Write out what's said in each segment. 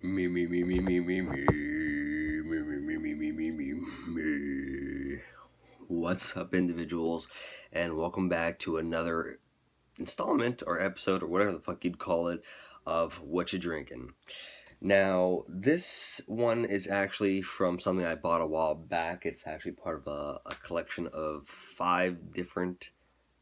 Me, me, me, me, me, me, me, me, me, me, me, me, me, me, me. What's up, individuals, and welcome back to another installment or episode or whatever the fuck you'd call it of What You Drinking. Now, this one is actually from something I bought a while back. It's actually part of a collection of 5 different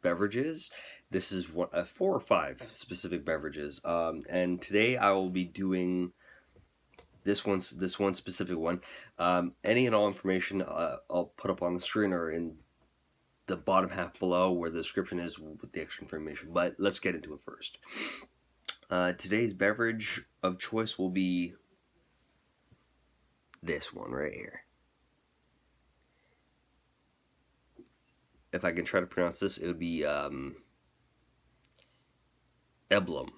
beverages. This is 4 or 5 specific beverages, and today I will be doing this one specific one. Any and all information I'll put up on the screen or in the bottom half below where the description is with the extra information. But let's get into it first. Today's beverage of choice will be this one right here. If I can try to pronounce this, it would be Eblum.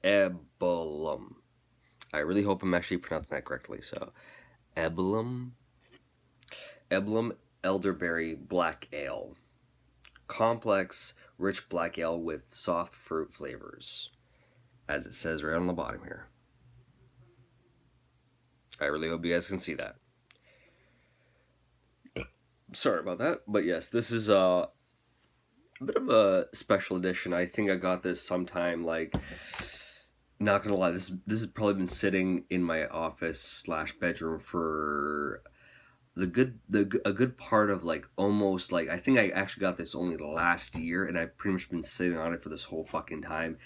Eblum. I really hope I'm actually pronouncing that correctly. So, Eblum elderberry black ale. Complex, rich black ale with soft fruit flavors, as it says right on the bottom here. I really hope you guys can see that. Sorry about that, but yes, this is a bit of a special edition. I think I got this sometime, like, not gonna lie, this has probably been sitting in my office / bedroom for a good part of, like, almost, like, I think I actually got this only last year, and I've pretty much been sitting on it for this whole fucking time.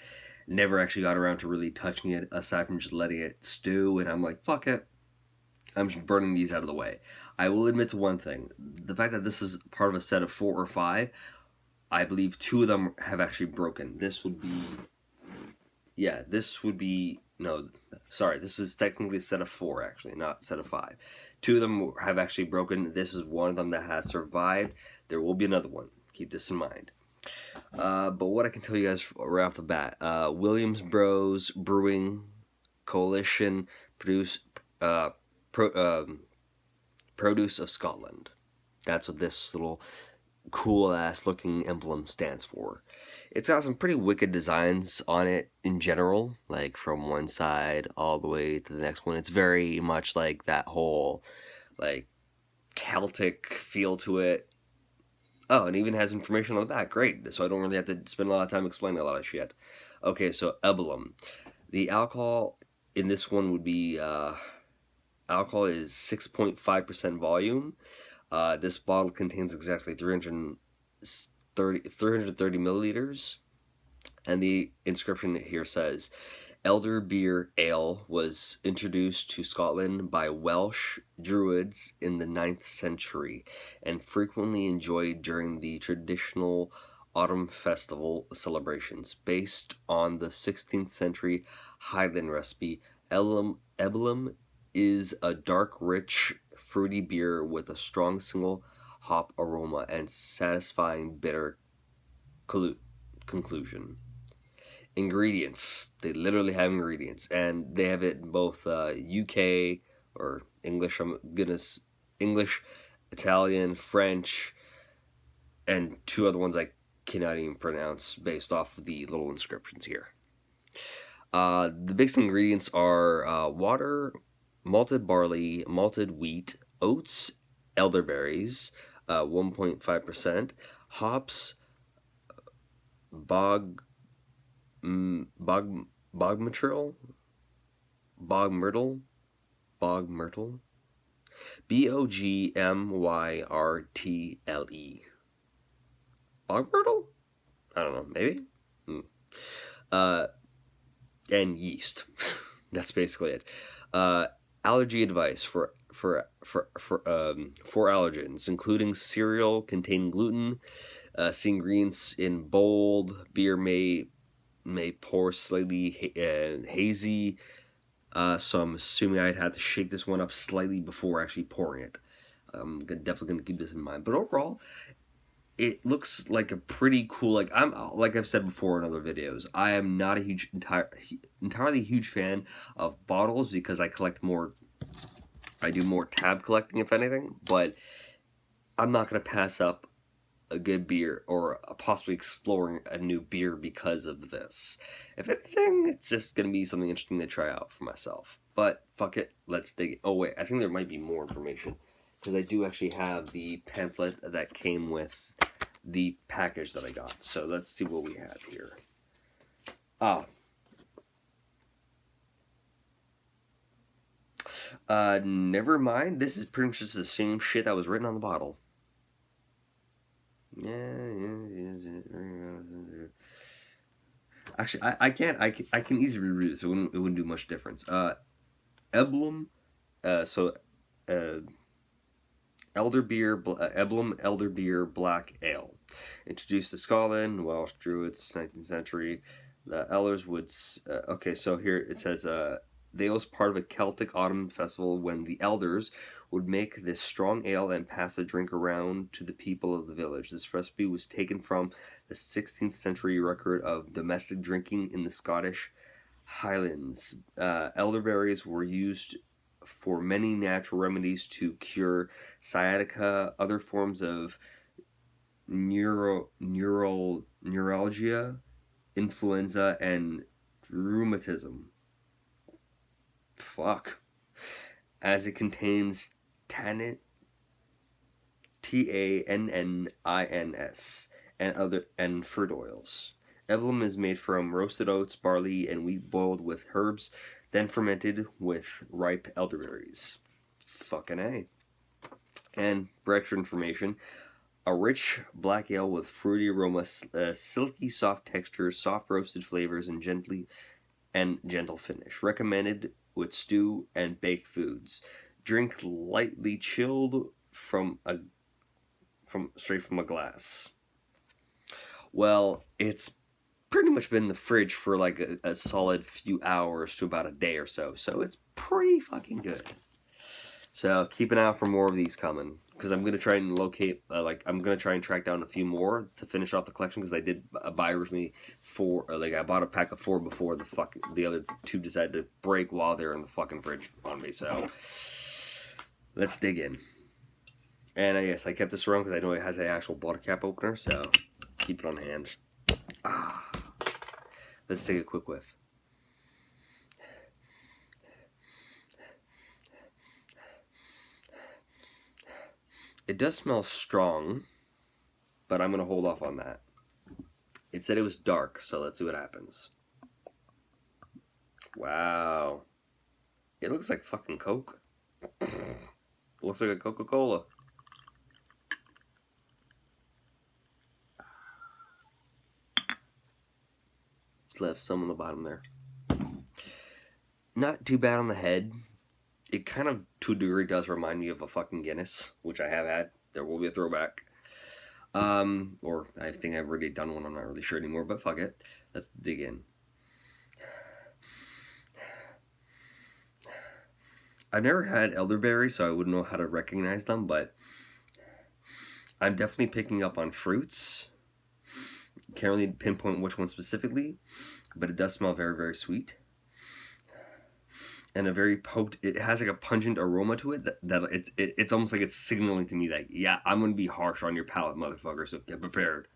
Never actually got around to really touching it, aside from just letting it stew, and I'm like, fuck it, I'm just burning these out of the way. I will admit to one thing, the fact that this is part of a set of 4 or 5, I believe 2 of them have actually broken. This would be, no, sorry, this is technically a set of 4, actually, not a set of 5. 2 of them have actually broken. This is one of them that has survived. There will be another one. Keep this in mind. But what I can tell you guys right off the bat, Williams Bros Brewing Coalition produce Produce of Scotland. That's what this little cool ass looking emblem stands for. It's got some pretty wicked designs on it in general, like from one side all the way to the next one. It's very much like that whole, like, Celtic feel to it. Oh, and even has information on the back. Great. So I don't really have to spend a lot of time explaining a lot of shit. Okay, so Eblum. The alcohol in this one would be, alcohol is 6.5% volume. This bottle contains exactly 330 milliliters. And the inscription here says, elderberry ale was introduced to Scotland by Welsh Druids in the 9th century and frequently enjoyed during the traditional autumn festival celebrations. Based on the 16th century Highland recipe, Eblum is a dark, rich, fruity beer with a strong single hop aroma and satisfying bitter conclusion. Ingredients. They literally have ingredients, and they have it in both UK or English. English, Italian, French, and 2 other ones I cannot even pronounce based off of the little inscriptions here. The basic ingredients are water, malted barley, malted wheat, oats, elderberries, 1.5%, hops, bog myrtle, bog myrtle, Bogmyrtle. Bog myrtle? I don't know, maybe? And yeast. That's basically it. Allergy advice for allergens, including cereal containing gluten. See ingredients in bold. Beer may pour slightly hazy. So I'm assuming I'd have to shake this one up slightly before actually pouring it. I'm definitely gonna keep this in mind. But overall, it looks like a pretty cool, like I've said before in other videos, I am not a entirely huge fan of bottles because I do more tab collecting, if anything, but I'm not going to pass up a good beer or possibly exploring a new beer because of this. If anything, it's just going to be something interesting to try out for myself. But fuck it, let's dig it. Oh wait, I think there might be more information because I do actually have the pamphlet that came with the package that I got. So let's see what we have here. Never mind. This is pretty much just the same shit that was written on the bottle. Actually, I can't. I can easily read it, so it wouldn't do much difference. Emblem, so, Emblem Elderbeer Black Ale, introduced to Scotland, Welsh Druids, 19th century. The Elders would. Okay, so here it says. They was part of a Celtic autumn festival when the elders would make this strong ale and pass the drink around to the people of the village. This recipe was taken from the 16th century record of domestic drinking in the Scottish Highlands. Elderberries were used for many natural remedies to cure sciatica, other forms of neuralgia, influenza, and rheumatism. Fuck. As it contains tannin, tannins, and fruit oils. Emblem is made from roasted oats, barley, and wheat boiled with herbs, then fermented with ripe elderberries. Fucking A. And for extra information, a rich black ale with fruity aroma, silky soft texture, soft roasted flavors, and gentle finish. Recommended with stew and baked foods. Drink lightly chilled straight from a glass. Well, it's pretty much been in the fridge for like a solid few hours to about a day or so. So it's pretty fucking good. So keep an eye out for more of these coming. Because I'm going to try and locate, I'm going to try and track down a few more to finish off the collection. Because I did buy originally 4, I bought a pack of 4 before the other 2 decided to break while they're in the fucking fridge on me. So let's dig in. And yes, I kept this around because I know it has an actual bottle cap opener. So keep it on hand. Let's take a quick whiff. It does smell strong, but I'm going to hold off on that. It said it was dark, so let's see what happens. Wow. It looks like fucking Coke. It looks like a Coca-Cola. Just left some on the bottom there. Not too bad on the head. It kind of, to a degree, does remind me of a fucking Guinness, which I have had. There will be a throwback. Or I think I've already done one. I'm not really sure anymore, but fuck it. Let's dig in. I've never had elderberry, so I wouldn't know how to recognize them, but I'm definitely picking up on fruits. Can't really pinpoint which one specifically, but it does smell very, very sweet. And a very it has like a pungent aroma to it that it's almost like it's signaling to me that, yeah, I'm going to be harsh on your palate, motherfucker, so get prepared.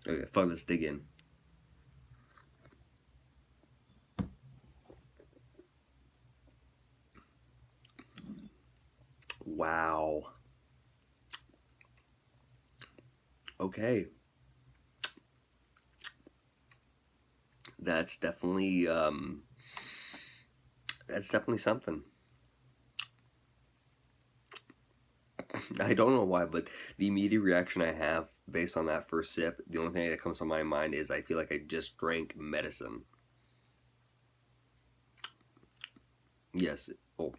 Okay, fine, let's dig in. Wow. Okay. That's definitely something. I don't know why, but the immediate reaction I have based on that first sip, the only thing that comes to my mind is I feel like I just drank medicine. Yes. Oh.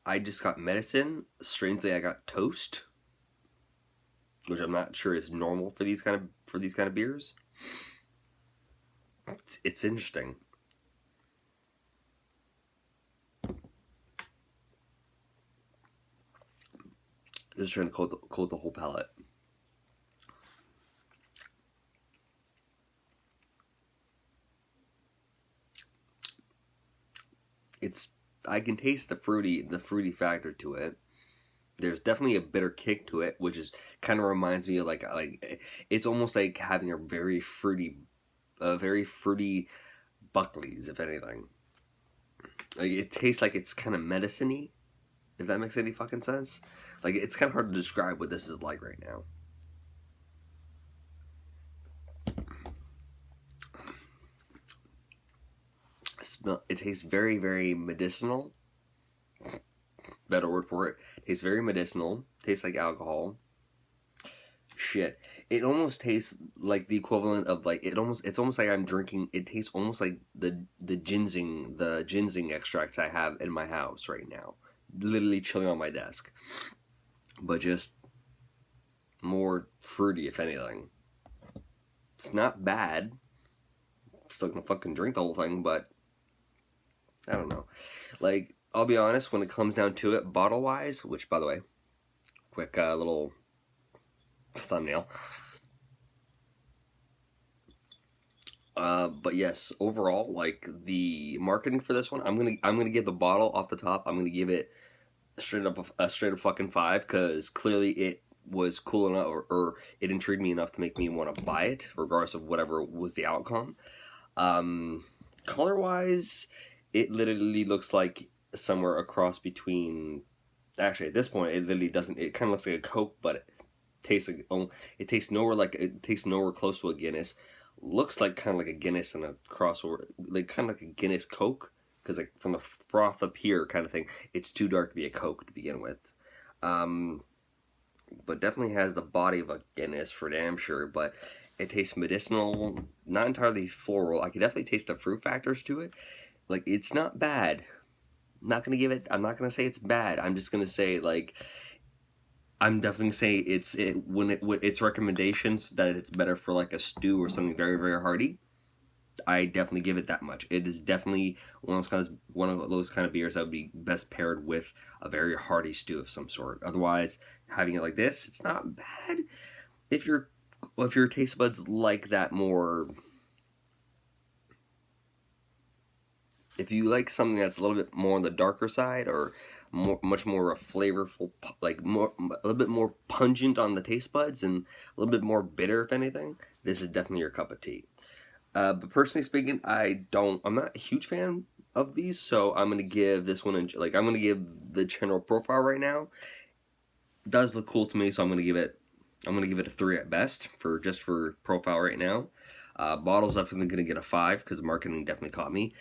I just got medicine. Strangely, I got toast, which I'm not sure is normal for these kind of beers. It's interesting. Just trying to coat the whole palate. I can taste the fruity factor to it. there's definitely a bitter kick to it, which is kind of reminds me of like it's almost like having a very fruity Buckley's, if anything. Like it tastes like it's kind of medicine-y, if that makes any fucking sense. Like it's kind of hard to describe what this is like right now. It tastes very, very medicinal. Better word for it. Tastes very medicinal. Tastes like alcohol. Shit. It almost tastes like the equivalent of like it's almost like I'm drinking. It tastes almost like the ginseng extracts I have in my house right now. Literally chilling on my desk. But just more fruity, if anything. It's not bad. Still gonna fucking drink the whole thing, but I don't know. Like, I'll be honest, when it comes down to it, bottle-wise, which, by the way, quick little thumbnail. But yes, overall, like, the marketing for this one, I'm gonna give the bottle off the top. I'm gonna give it straight up a straight up fucking 5, because clearly it was cool enough, or it intrigued me enough to make me want to buy it, regardless of whatever was the outcome. Color-wise, it literally looks like somewhere across between. Actually, at this point, it literally doesn't. It kind of looks like a Coke, but it tastes like it tastes nowhere close to a Guinness. Looks like kind of like a Guinness and a crossover, like kind of like a Guinness Coke, because like from the froth up here kind of thing, it's too dark to be a Coke to begin with. But definitely has the body of a Guinness for damn sure. But it tastes medicinal, not entirely floral. I can definitely taste the fruit factors to it. Like, it's not bad. I'm not gonna say it's bad. I'm just gonna say, like, I'm definitely gonna say its recommendations that it's better for like a stew or something very, very hearty. I definitely give it that much. It is definitely one of those kind of beers that would be best paired with a very hearty stew of some sort. Otherwise, having it like this, it's not bad. If your taste buds like that more, if you like something that's a little bit more on the darker side, or much more flavorful, like a little bit more pungent on the taste buds and a little bit more bitter, if anything, this is definitely your cup of tea. But personally speaking, I'm not a huge fan of these, so I'm gonna give this one, I'm gonna give the general profile right now. It does look cool to me, so I'm gonna give it a 3 at best for profile right now. Bottle's definitely gonna get a 5 because the marketing definitely caught me.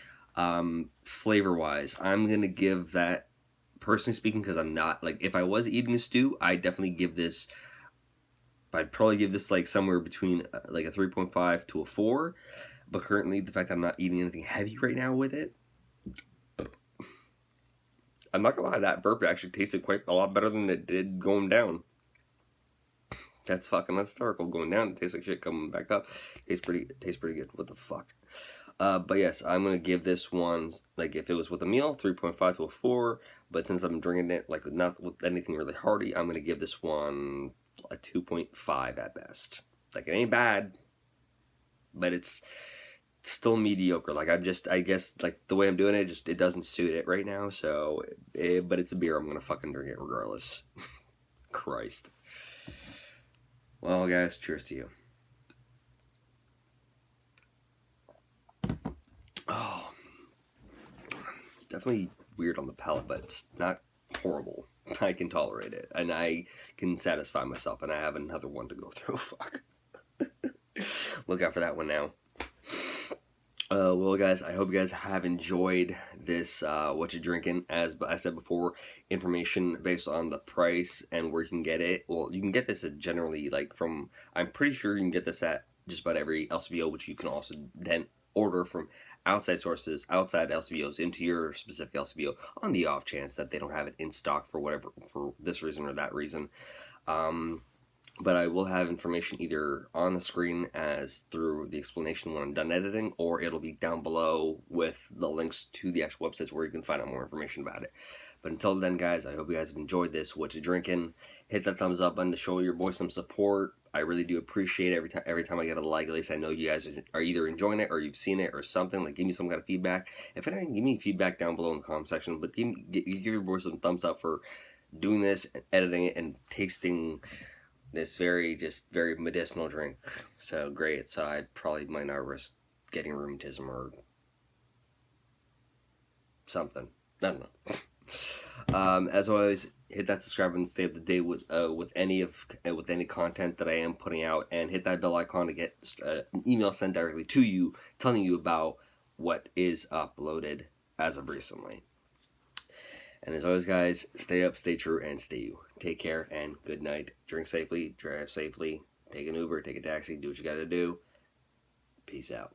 Flavor wise, I'm gonna give that, personally speaking, because I'm not, like, if I was eating a stew, I'd probably give this like somewhere between like a 3.5 to a 4. But currently, the fact that I'm not eating anything heavy right now with it, I'm not gonna lie, that burp actually tasted quite a lot better than it did going down. That's fucking hysterical. Going down, it tastes like shit. Coming back up, tastes pretty good. What the fuck? But yes, I'm gonna give this one, like, if it was with a meal, 3.5 to a 4. But since I'm drinking it like not with anything really hearty, I'm gonna give this one a 2.5 at best. Like, it ain't bad, but it's still mediocre. Like, I guess like the way I'm doing it, it doesn't suit it right now. So, but it's a beer. I'm gonna fucking drink it regardless. Christ. Well, guys, cheers to you. Oh, definitely weird on the palate, but it's not horrible. I can tolerate it, and I can satisfy myself, and I have another one to go through. Fuck. Look out for that one now. Well, guys, I hope you guys have enjoyed this, what you're drinking. As I said before, information based on the price and where you can get it. Well, you can get this at generally, like, I'm pretty sure you can get this at just about every LCBO, which you can also then order from outside sources, outside LCBOs, into your specific LCBO, on the off chance that they don't have it in stock for this reason or that reason. But I will have information either on the screen as through the explanation when I'm done editing, or it'll be down below with the links to the actual websites where you can find out more information about it. But until then, guys, I hope you guys have enjoyed this. What you drinking? Hit that thumbs up button to show your boy some support. I really do appreciate it. Every time I get a like, at least I know you guys are either enjoying it or you've seen it or something. Like, give me some kind of feedback. If anything, give me feedback down below in the comment section. But give your boy some thumbs up for doing this, and editing it, and tasting this very medicinal drink. So great. So I probably might not risk getting rheumatism or something. I don't know. As always, hit that subscribe and stay up to date with any content that I am putting out, and hit that bell icon to get an email sent directly to you telling you about what is uploaded as of recently. And as always, guys, stay up, stay true, and stay you. Take care and good night. Drink safely, drive safely, take an Uber, take a taxi, do what you got to do. Peace out.